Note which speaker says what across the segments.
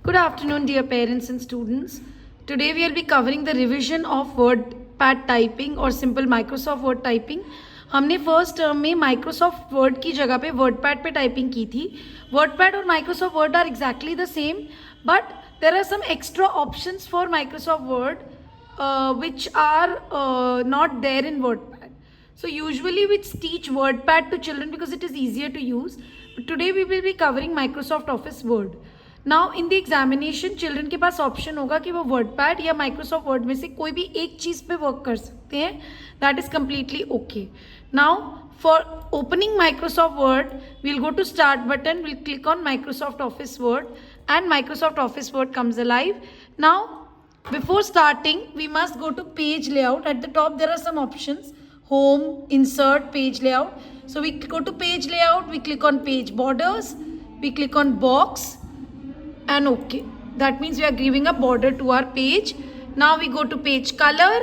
Speaker 1: Good afternoon, dear parents and students. Today we will be covering the revision of WordPad typing or simple Microsoft Word typing. हमने first term में Microsoft word की जगह पे WordPad पे typing की थी. WordPad और Microsoft Word are exactly the same, but there are some extra options for Microsoft Word which are not there in WordPad. So usually we teach WordPad to children because it is easier to use. But today we will be covering Microsoft Office Word. Now in the examination children के पास option होगा कि वो WordPad या Microsoft word में से कोई भी एक चीज़ पे वर्क कर सकते हैं. That is completely okay. Now for opening Microsoft Word we'll go to start button, will click on Microsoft Office Word and Microsoft Office Word comes alive. Now before starting we must go to page layout. At the top there are some options: home, insert, page layout. So we go to page layout, we click on page borders, we click on box and OK. That means we are giving a border to our page. Now we go to page color,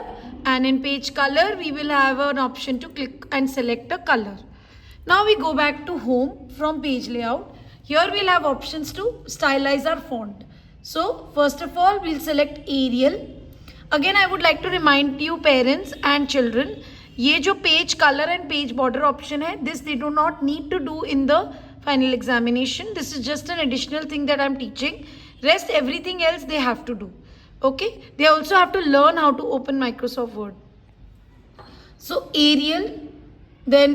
Speaker 1: and in page color we will have an option to click and select a color. Now we go back to home from page layout. Here we'll have options to stylize our font. So first of all we'll select Arial. Again I would like to remind you parents and children, ये जो page colour and page border option है, this they do not need to do in the final examination. This is just an additional thing that I'm teaching. Rest everything else they have to do. Okay, they also have to learn how to open Microsoft Word. So Arial, then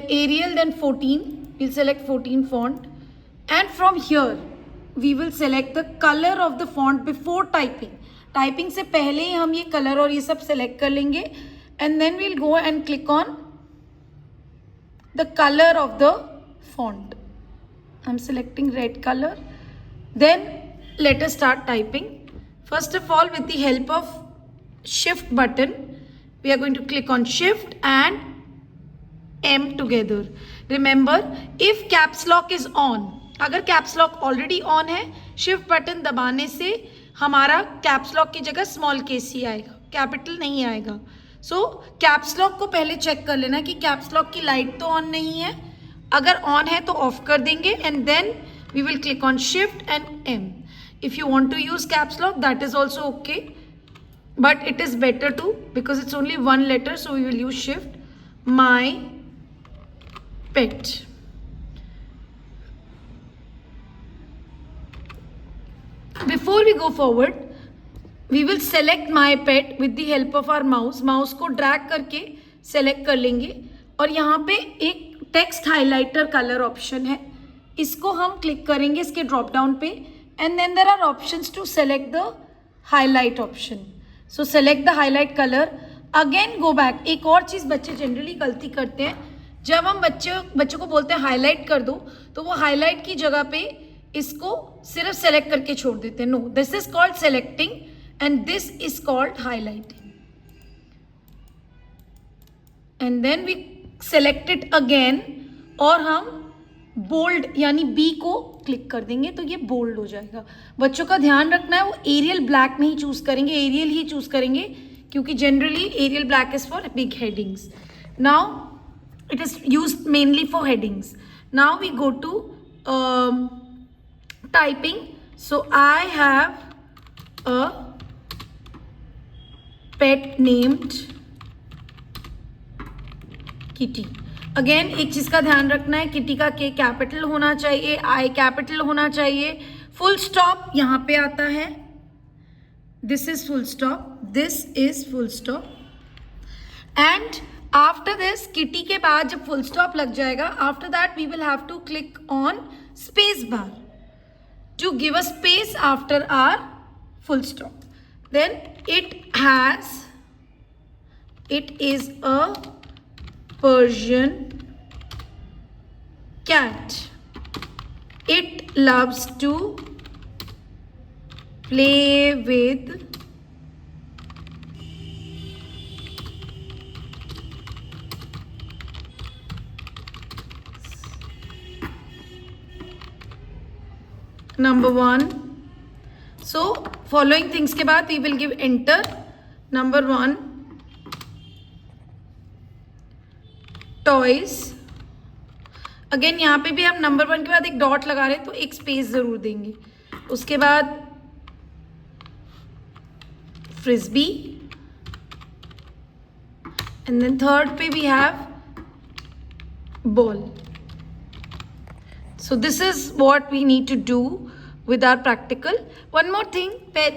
Speaker 1: 14. We'll select 14 font, and from here we will select the color of the font before typing. Typing से पहले ही हम ये colour और ये सब select कर लेंगे, and then we'll go and click on the color of the font. I'm selecting red color. Then let us start typing. First of all, with the help of shift button, we are going to click on shift and M together. Remember, if caps lock is on, अगर caps lock already on है, shift button दबाने से हमारा caps lock की जगह small case ही आएगा, capital नहीं आएगा. So caps lock को पहले चेक कर लेना कि caps lock की लाइट तो ऑन नहीं है. अगर ऑन है तो ऑफ कर देंगे, and then we will click on shift and M. If you want to use caps lock that is also okay, but it is better to because it's only one letter, so we will use shift. My pet. Before we go forward we will select my pet with the help of our mouse. Mouse को drag करके select कर लेंगे, और यहाँ पे एक text highlighter colour option है, इसको हम क्लिक करेंगे इसके ड्रॉप डाउन पे, and then there are options to select the highlight option. So select the highlight colour. Again go back. एक और चीज़ बच्चे जनरली गलती करते हैं, जब हम बच्चों को बोलते हैं हाईलाइट कर दो, तो वो हाईलाइट की जगह पे इसको सिर्फ सेलेक्ट करके छोड़ देते हैं. No, this is called selecting and this is called highlighting. And then we select it again, और हम बोल्ड यानी बी को क्लिक कर देंगे तो ये बोल्ड हो जाएगा. बच्चों का ध्यान रखना है वो एरियल ब्लैक नहीं चूज करेंगे, एरियल ही चूज करेंगे, क्योंकि generally Arial black is for big headings. Now it is used mainly for headings. Now we go to typing. So I have a pet named Kitty. अगेन एक चीज का ध्यान रखना है, किटी का के कैपिटल होना चाहिए, आई कैपिटल होना चाहिए. फुल स्टॉप यहाँ पे आता है, this is full stop, this is full stop. And after this Kitty के बाद जब फुल स्टॉप लग जाएगा, after that we will have to click on space bar to give a space after our full stop. Then it is a Persian cat. It loves to play with number 1. So following things के बाद we will give enter. Number 1, toys. Again यहाँ पे भी हम number 1 के बाद एक dot लगा रहे हैं तो एक स्पेस ज़रूर देंगे. उसके बाद frisbee. And then third पे we have ball. So this is what we need to do with our practical. One more thing,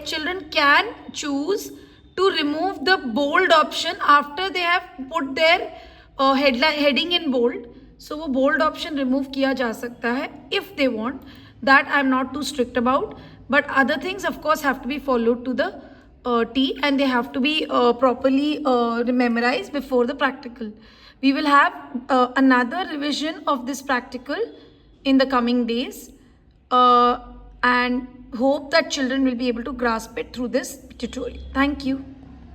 Speaker 1: children can choose to remove the bold option after they have put their heading in bold. So वो bold option remove किया जा सकता है if they want. That I'm not too strict about. But other things of course have to be followed to the T, and they have to be properly memorized before the practical. We will have another revision of this practical in the coming days, and hope that children will be able to grasp it through this tutorial. Thank you.